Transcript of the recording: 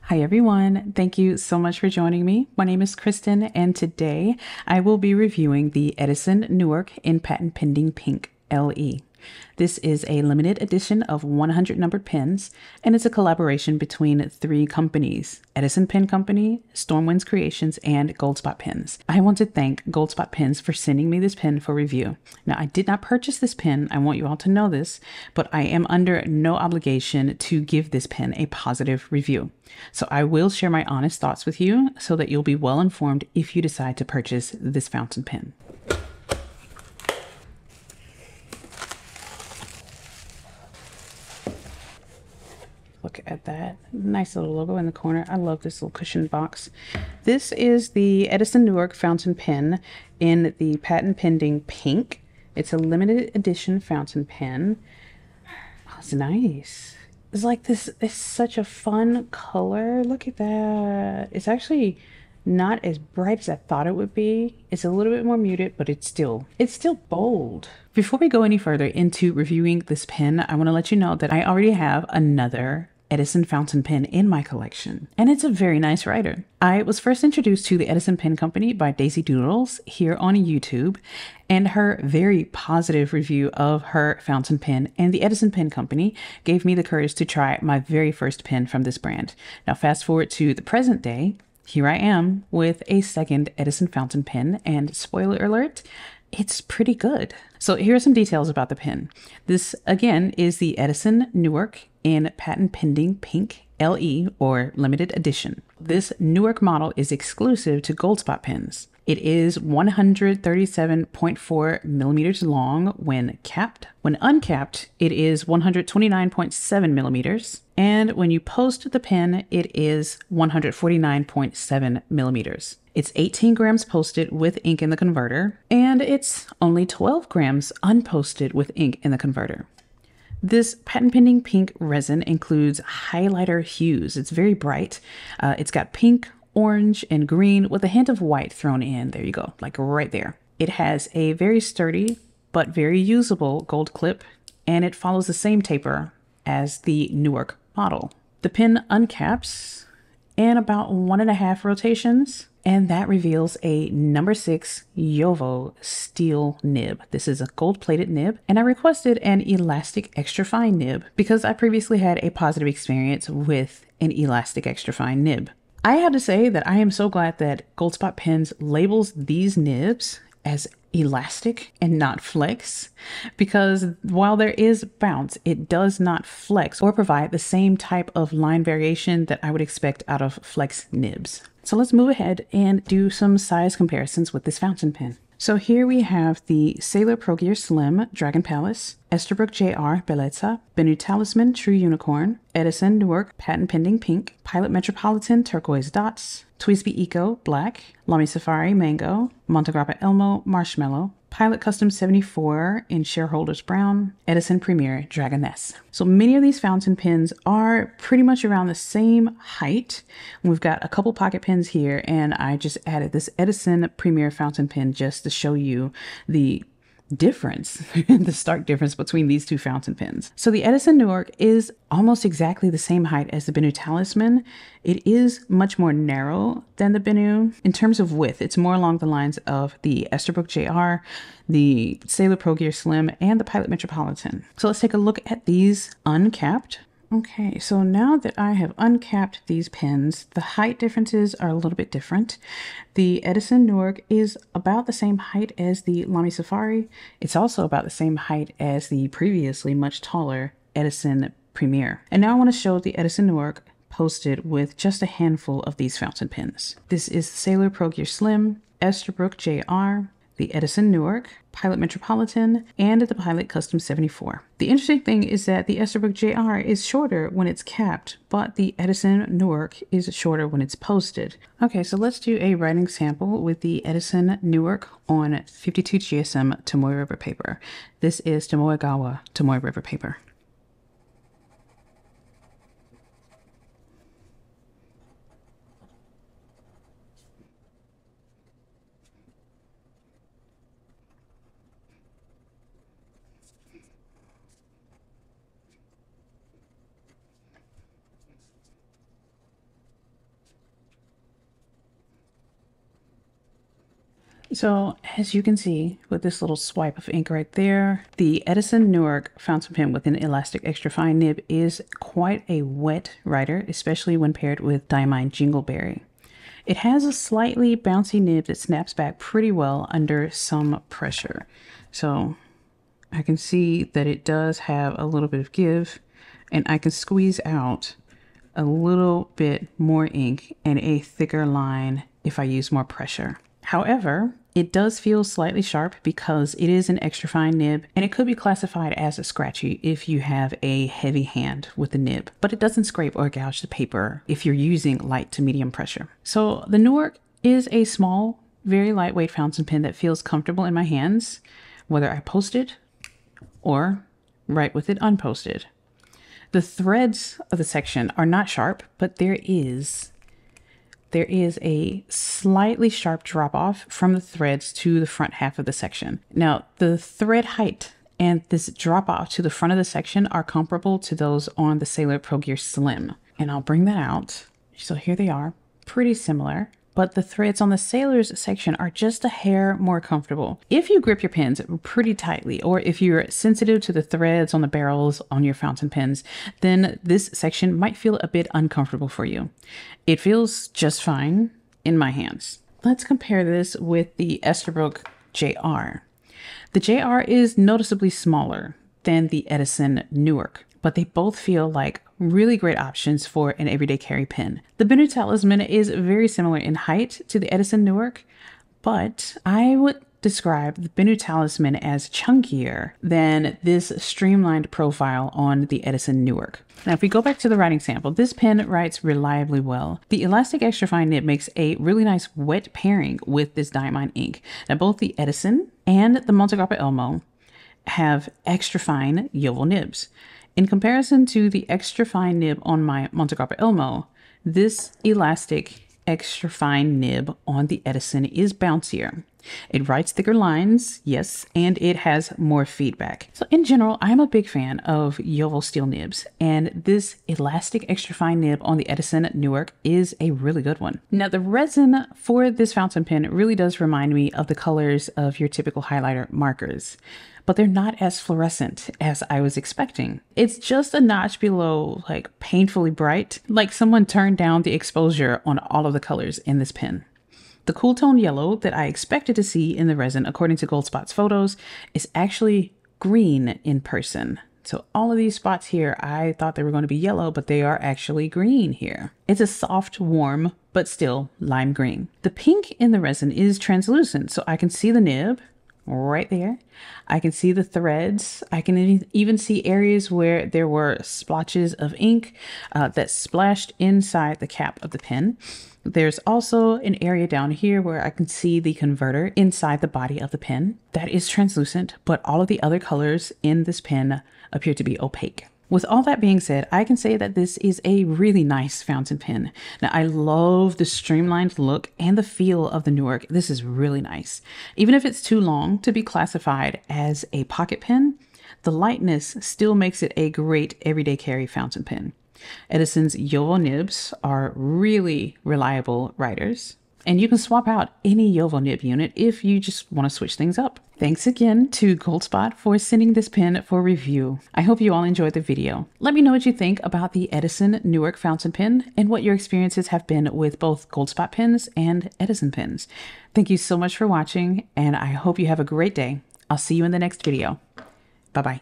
Hi everyone, thank you so much for joining me. My name is Kristen and today I will be reviewing the Edison Newark in Patent Pending Pink LE. This is a limited edition of 100 numbered pens, and it's a collaboration between three companies: Edison Pen Company, Stormwinds Creations, and Goldspot Pens. I want to thank Goldspot Pens for sending me this pen for review. Now, I did not purchase this pen, I want you all to know this, but I am under no obligation to give this pen a positive review. So I will share my honest thoughts with you so that you'll be well informed if you decide to purchase this fountain pen. Look at that nice little logo in the corner. I love this little cushioned box. This is the Edison Newark fountain pen in the patent pending pink. It's a limited edition fountain pen. Oh, it's nice. It's like this. It's such a fun color. Look at that. It's actually not as bright as I thought it would be. It's a little bit more muted, but it's still bold. Before we go any further into reviewing this pen, I want to let you know that I already have another Edison fountain pen in my collection, and it's a very nice writer. I was first introduced to the Edison Pen Company by Daisy Doodles here on YouTube, and her very positive review of her fountain pen and the Edison Pen Company gave me the courage to try my very first pen from this brand. Now fast forward to the present day, here I am with a second Edison fountain pen, and spoiler alert, it's pretty good. So here are some details about the pen. This again is the Edison Newark in patent pending pink LE or limited edition. This Newark model is exclusive to Goldspot pens. It is 137.4 millimeters long when capped. When uncapped, it is 129.7 millimeters. And when you post the pen, it is 149.7 millimeters. It's 18 grams posted with ink in the converter, and it's only 12 grams unposted with ink in the converter. This patent pending pink resin includes highlighter hues. It's very bright. It's got pink, orange, and green with a hint of white thrown in. There you go, like right there. It has a very sturdy but very usable gold clip, and it follows the same taper as the Newark model. The pen uncaps in about 1.5 rotations, and that reveals a number 6 Jovo steel nib. This is a gold-plated nib, and I requested an elastic extra fine nib because I previously had a positive experience with an elastic extra fine nib. I have to say that I am so glad that Goldspot Pens labels these nibs as elastic and not flex, because while there is bounce, it does not flex or provide the same type of line variation that I would expect out of flex nibs. So let's move ahead and do some size comparisons with this fountain pen. So here we have the Sailor Pro Gear Slim Dragon Palace, Esterbrook JR Bellezza, Bennu Talisman True Unicorn, Edison Newark Patent Pending Pink, Pilot Metropolitan Turquoise Dots, Twisby Eco Black, Lamy Safari Mango, Montegrappa Elmo Marshmallow, Pilot Custom 74 in Shareholders Brown, Edison Premier Dragoness. So many of these fountain pens are pretty much around the same height. We've got a couple pocket pens here, and I just added this Edison Premier fountain pen just to show you the difference, the stark difference between these two fountain pens. So the Edison Newark is almost exactly the same height as the Bennu Talisman. It is much more narrow than the Bennu. In terms of width, it's more along the lines of the Esterbrook JR, the Sailor Pro Gear Slim, and the Pilot Metropolitan. So let's take a look at these uncapped. Okay, so now that I have uncapped these pens, the height differences are a little bit different. The Edison Newark is about the same height as the Lamy Safari. It's also about the same height as the previously much taller Edison Premier. And now I want to show the Edison Newark posted with just a handful of these fountain pens. This is the Sailor Pro Gear Slim, Esterbrook JR, the Edison Newark, Pilot Metropolitan, and the Pilot Custom 74. The interesting thing is that the Esterbrook JR is shorter when it's capped, but the Edison Newark is shorter when it's posted. Okay, so let's do a writing sample with the Edison Newark on 52 GSM Tomoe River paper. This is Tomoegawa Tomoe River paper. So as you can see with this little swipe of ink right there, the Edison Newark fountain pen with an elastic extra fine nib is quite a wet writer, especially when paired with Diamine Jingleberry. It has a slightly bouncy nib that snaps back pretty well under some pressure. So I can see that it does have a little bit of give, and I can squeeze out a little bit more ink and a thicker line if I use more pressure. However, it does feel slightly sharp because it is an extra fine nib, and it could be classified as a scratchy if you have a heavy hand with the nib, but it doesn't scrape or gouge the paper if you're using light to medium pressure. So the Newark is a small, very lightweight fountain pen that feels comfortable in my hands, whether I post it or write with it unposted. The threads of the section are not sharp, but there is a slightly sharp drop off from the threads to the front half of the section. Now, the thread height and this drop off to the front of the section are comparable to those on the Sailor Pro Gear Slim. And I'll bring that out. So here they are, pretty similar, but the threads on the Sailor's section are just a hair more comfortable. If you grip your pens pretty tightly, or if you're sensitive to the threads on the barrels on your fountain pens, then this section might feel a bit uncomfortable for you. It feels just fine in my hands. Let's compare this with the Esterbrook JR. The JR is noticeably smaller than the Edison Newark, but they both feel like really great options for an everyday carry pen. The Bennu Talisman is very similar in height to the Edison Newark, but I would describe the Bennu Talisman as chunkier than this streamlined profile on the Edison Newark. Now, if we go back to the writing sample, this pen writes reliably well. The elastic extra fine nib makes a really nice wet pairing with this Diamine ink. Now, both the Edison and the Montegrappa Elmo have extra fine Jowo nibs. In comparison to the extra fine nib on my Montegrappa Elmo, this elastic extra fine nib on the Edison is bouncier. It writes thicker lines, yes, and it has more feedback. So in general, I'm a big fan of Jowo steel nibs, and this elastic extra fine nib on the Edison Newark is a really good one. Now, the resin for this fountain pen really does remind me of the colors of your typical highlighter markers, but they're not as fluorescent as I was expecting. It's just a notch below, like painfully bright, like someone turned down the exposure on all of the colors in this pen. The cool tone yellow that I expected to see in the resin, according to Goldspot's photos, is actually green in person. So all of these spots here, I thought they were going to be yellow, but they are actually green here. It's a soft, warm, but still lime green. The pink in the resin is translucent, so I can see the nib right there. I can see the threads. I can even see areas where there were splotches of ink that splashed inside the cap of the pen. There's also an area down here where I can see the converter inside the body of the pen. That is translucent, but all of the other colors in this pen appear to be opaque. With all that being said, I can say that this is a really nice fountain pen. Now, I love the streamlined look and the feel of the Newark. This is really nice. Even if it's too long to be classified as a pocket pen, the lightness still makes it a great everyday carry fountain pen. Edison's Jowo nibs are really reliable writers, and you can swap out any Jowo nib unit if you just want to switch things up. Thanks again to Goldspot for sending this pen for review. I hope you all enjoyed the video. Let me know what you think about the Edison Newark fountain pen and what your experiences have been with both Goldspot pens and Edison pens. Thank you so much for watching, and I hope you have a great day. I'll see you in the next video. Bye-bye.